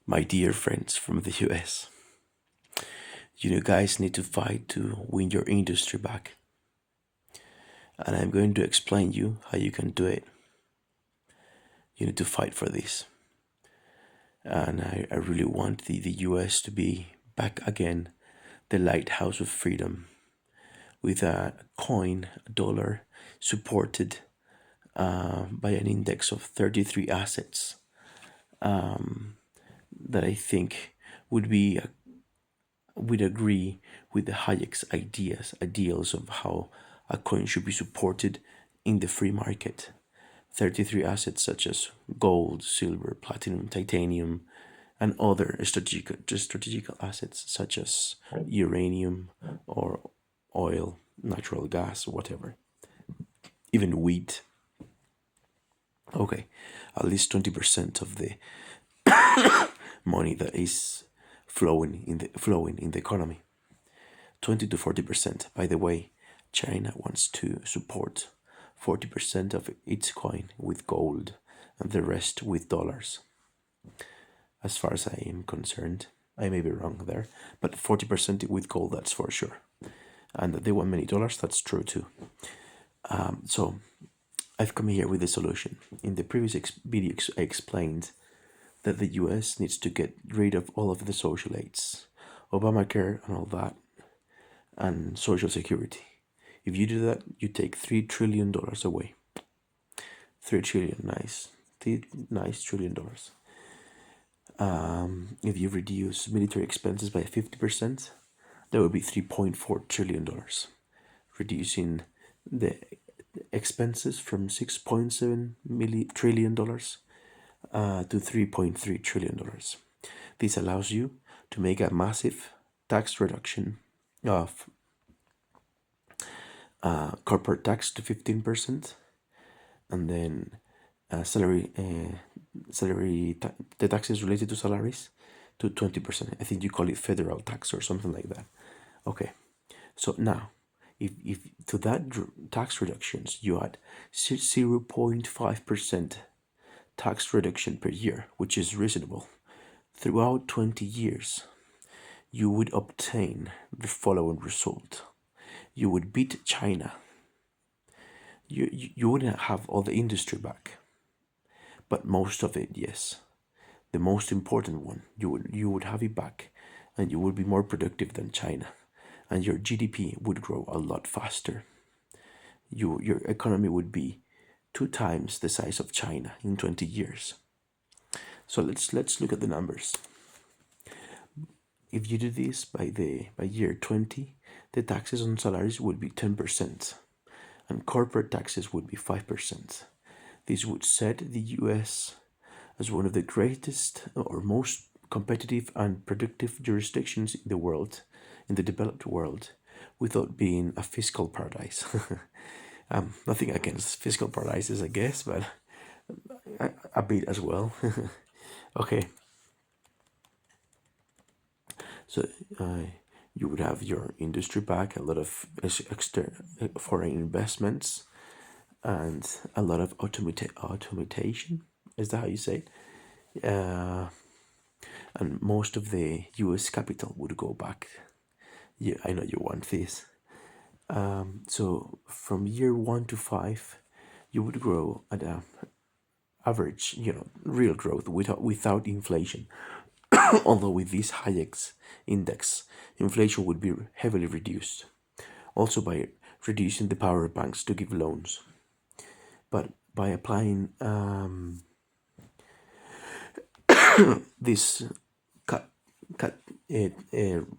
My dear friends from the US, you guys need to fight to win your industry back. And I'm going to explain you how you can do it. You need to fight for this. And I really want the US to be back again, the lighthouse of freedom, with a coin, a dollar, supported by an index of 33 assets that I think would be would agree with the Hayek's ideals of how a coin should be supported in the free market. 33 assets such as gold, silver, platinum, titanium, and other strategical assets such as uranium or oil, natural gas, whatever, even wheat. Okay, at least 20% of the money that is flowing in the economy. 20 to 40%. By the way, China wants to support 40% of its coin with gold and the rest with dollars. As far as I am concerned, I may be wrong there, but 40% with gold, that's for sure. And they want many dollars, that's true too. So I've come here with a solution. In the previous video, I explained that the US needs to get rid of all of the social aids, Obamacare and all that, and Social Security. If you do that, you take $3 trillion away. 3 trillion, nice. Nice $3 trillion. If you reduce military expenses by 50%, that would be $3.4 trillion. Reducing the expenses from $6.7 trillion to $3.3 trillion. This allows you to make a massive tax reduction of corporate tax to 15%, and then the taxes related to salaries to 20%. I think you call it federal tax or something like that. Okay, so now if to that tax reductions you add 0.5% tax reduction per year, which is reasonable, throughout 20 years, you would obtain the following result. You would beat China. You wouldn't have all the industry back, but most of it, yes. The most important one, you would have it back, and you would be more productive than China, and your GDP would grow a lot faster. Your economy would be 2 times the size of China in 20 years. So let's look at the numbers. If you do this by year 20, the taxes on salaries would be 10%, and corporate taxes would be 5%. This would set the US as one of the greatest or most competitive and productive jurisdictions in the world, in the developed world, without being a fiscal paradise. Nothing against fiscal paradises, I guess, but a bit as well. Okay. So you would have your industry back, a lot of foreign investments, and a lot of automation. Is that how you say it? And most of the US capital would go back. Yeah, I know you want this. So from year 1 to 5, you would grow at a average, real growth without inflation. Although with this Hayek's index, inflation would be heavily reduced, also by reducing the power of banks to give loans. But by applying these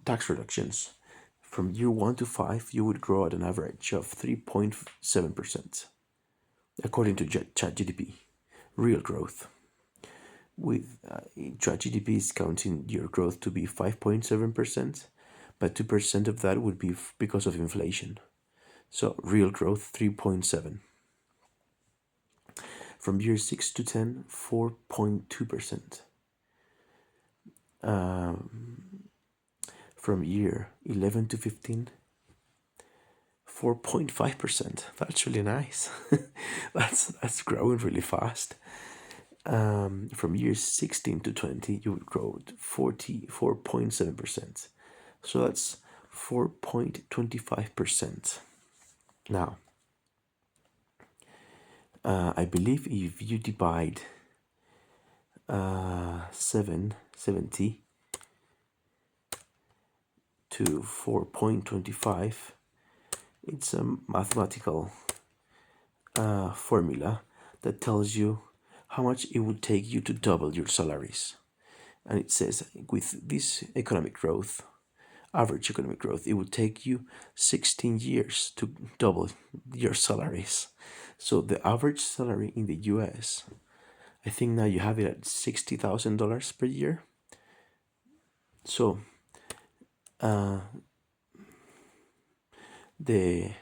tax reductions, from year 1 to 5, you would grow at an average of 3.7%, according to GDP, real growth. With GDP is counting your growth to be 5.7%, but 2% of that would be because of inflation. So real growth 3.7. From year 6 to 10, 4.2%. From year 11 to 15, 4.5%. That's really nice. That's growing really fast. From years 16 to 20, you would grow 44.7%. So that's 4.25%. Now, I believe if you divide 770 to 4.25, it's a mathematical formula that tells you how much it would take you to double your salaries. And it says with this economic growth, average economic growth, it would take you 16 years to double your salaries. So the average salary in the US, I think now you have it at $60,000 per year. So the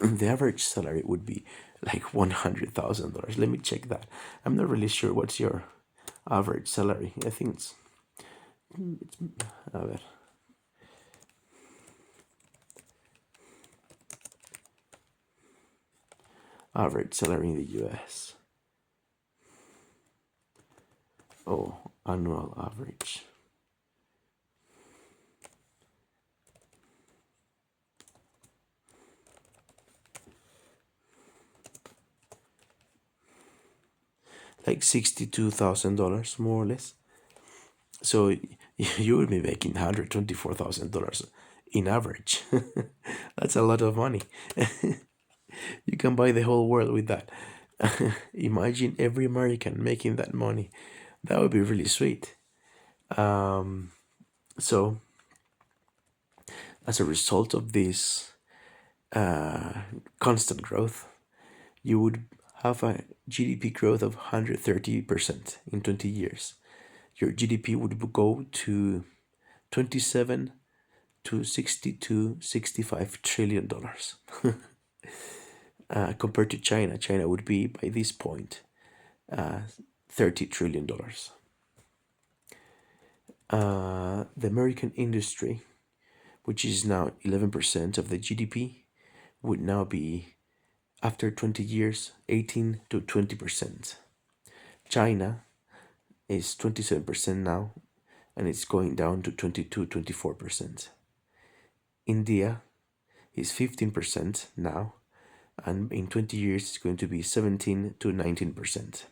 the average salary would be like $100,000. Let me check that. I'm not really sure what's your average salary. I think it's a ver. Average salary in the US. Oh, annual average. Like $62,000 more or less. So you would be making $124,000 in average. That's a lot of money. You can buy the whole world with that. Imagine every American making that money. That would be really sweet. So, as a result of this constant growth, you would have a GDP growth of 130% in 20 years. Your GDP would go to 27 to 62, 65 trillion dollars. Compared to China, China would be by this point $30 trillion. The American industry, which is now 11% of the GDP, would now be, after 20 years, 18 to 20%. China is 27% now, and it's going down to 22, 24%. India is 15% now, and in 20 years it's going to be 17 to 19%.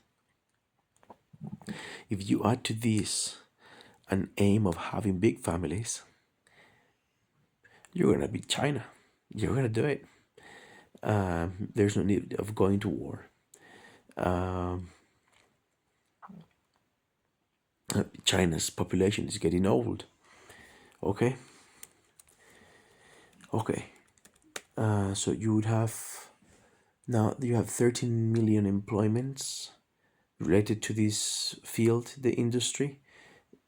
If you add to this an aim of having big families, you're gonna beat China. You're gonna do it. There's no need of going to war. China's population is getting old. Okay. So you would have, now you have 13 million employments related to this field, the industry.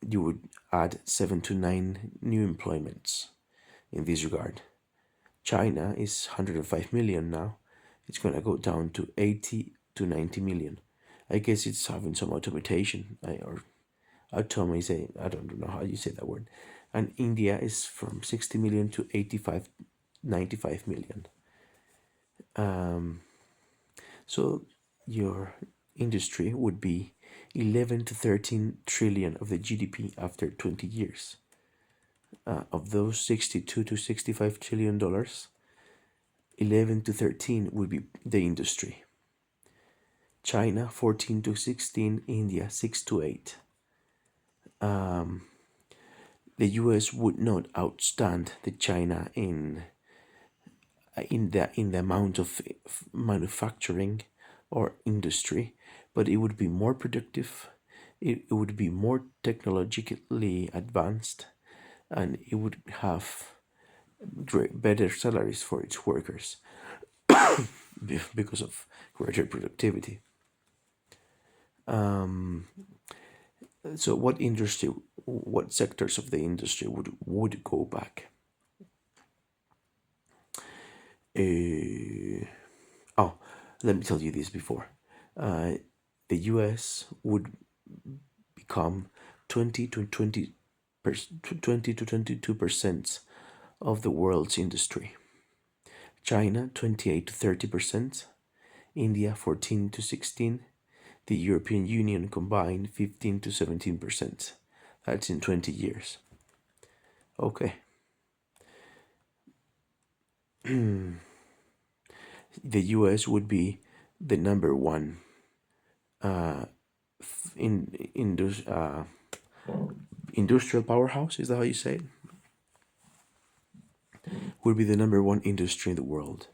You would add 7 to 9 new employments in this regard. China is 105 million now. It's going to go down to 80 to 90 million. I guess it's having some automation or automation. I don't know how you say that word. And India is from 60 million to 85, 95 million. So your industry would be 11 to 13 trillion of the GDP after 20 years. Of those 62 to 65 trillion dollars, 11 to 13 would be the industry. China 14 to 16, India 6 to 8. The US would not outstand the China in the amount of manufacturing or industry, but it would be more productive, it would be more technologically advanced, and it would have better salaries for its workers because of greater productivity. So what sectors of the industry would go back? Let me tell you this before. The US would become 20 to 22% of the world's industry. China 28 to 30%, India 14 to 16, The European Union combined 15 to 17%. That's in 20 years. Okay. The US would be the number one industrial powerhouse. Is that how you say it? Would be the number one industry in the world.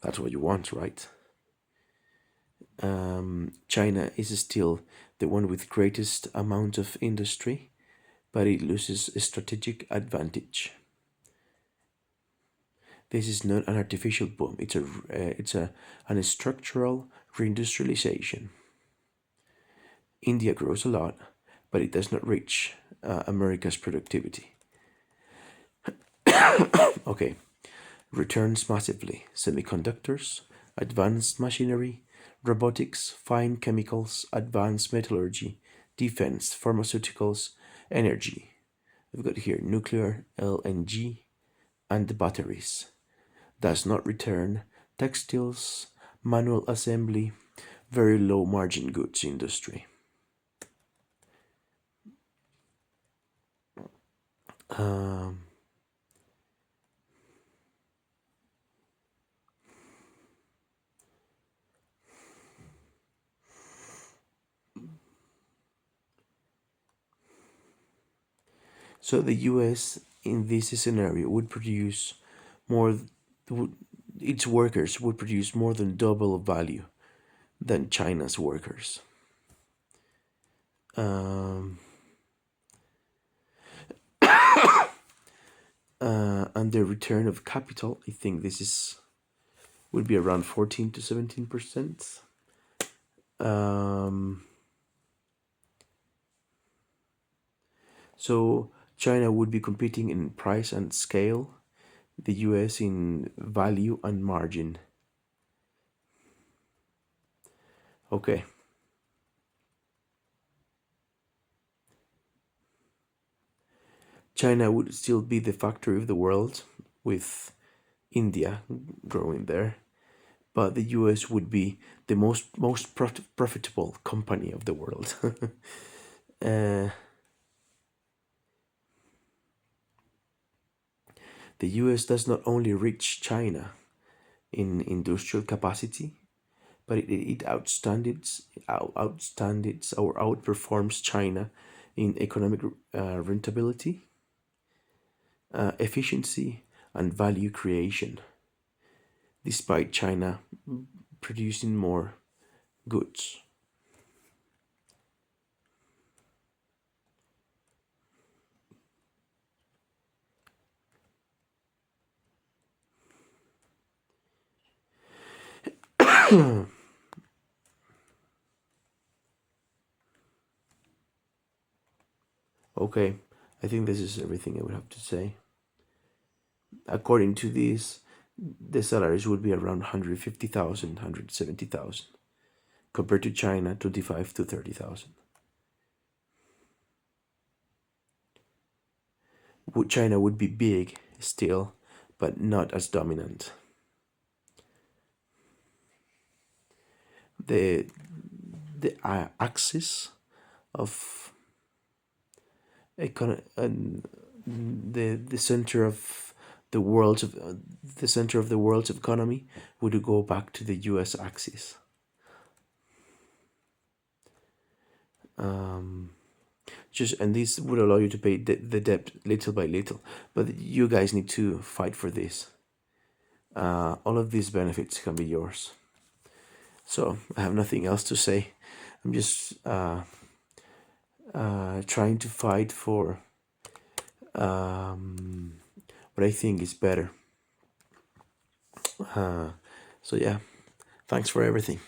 That's what you want, right? China is still the one with greatest amount of industry, but it loses a strategic advantage. This is not an artificial boom. It's a structural reindustrialization. India grows a lot, but it does not reach America's productivity. Okay, returns massively. Semiconductors, advanced machinery, robotics, fine chemicals, advanced metallurgy, defense, pharmaceuticals, energy. We've got here nuclear, LNG, and the batteries. Does not return textiles, manual assembly, very low margin goods industry. Um, so the US in this scenario would produce more, its workers would produce more than double value than China's workers. Um, and the return of capital, I think this is would be around 14 to 17%. So China would be competing in price and scale, the US in value and margin. Okay. China would still be the factory of the world, with India growing there, but the US would be the most profitable company of the world. uh, the US does not only reach China in industrial capacity, but it outstands or outperforms China in economic rentability, efficiency, and value creation, despite China producing more goods. Okay, I think this is everything I would have to say. According to this, the salaries would be around 150,000, 170,000, compared to China, 25 to 30,000. China would be big still, but not as dominant. The axis of the center of the world's economy would go back to the U.S. axis. And this would allow you to pay the debt little by little, but you guys need to fight for this. All of these benefits can be yours. So I have nothing else to say. I'm just trying to fight for what I think is better. So yeah, thanks for everything.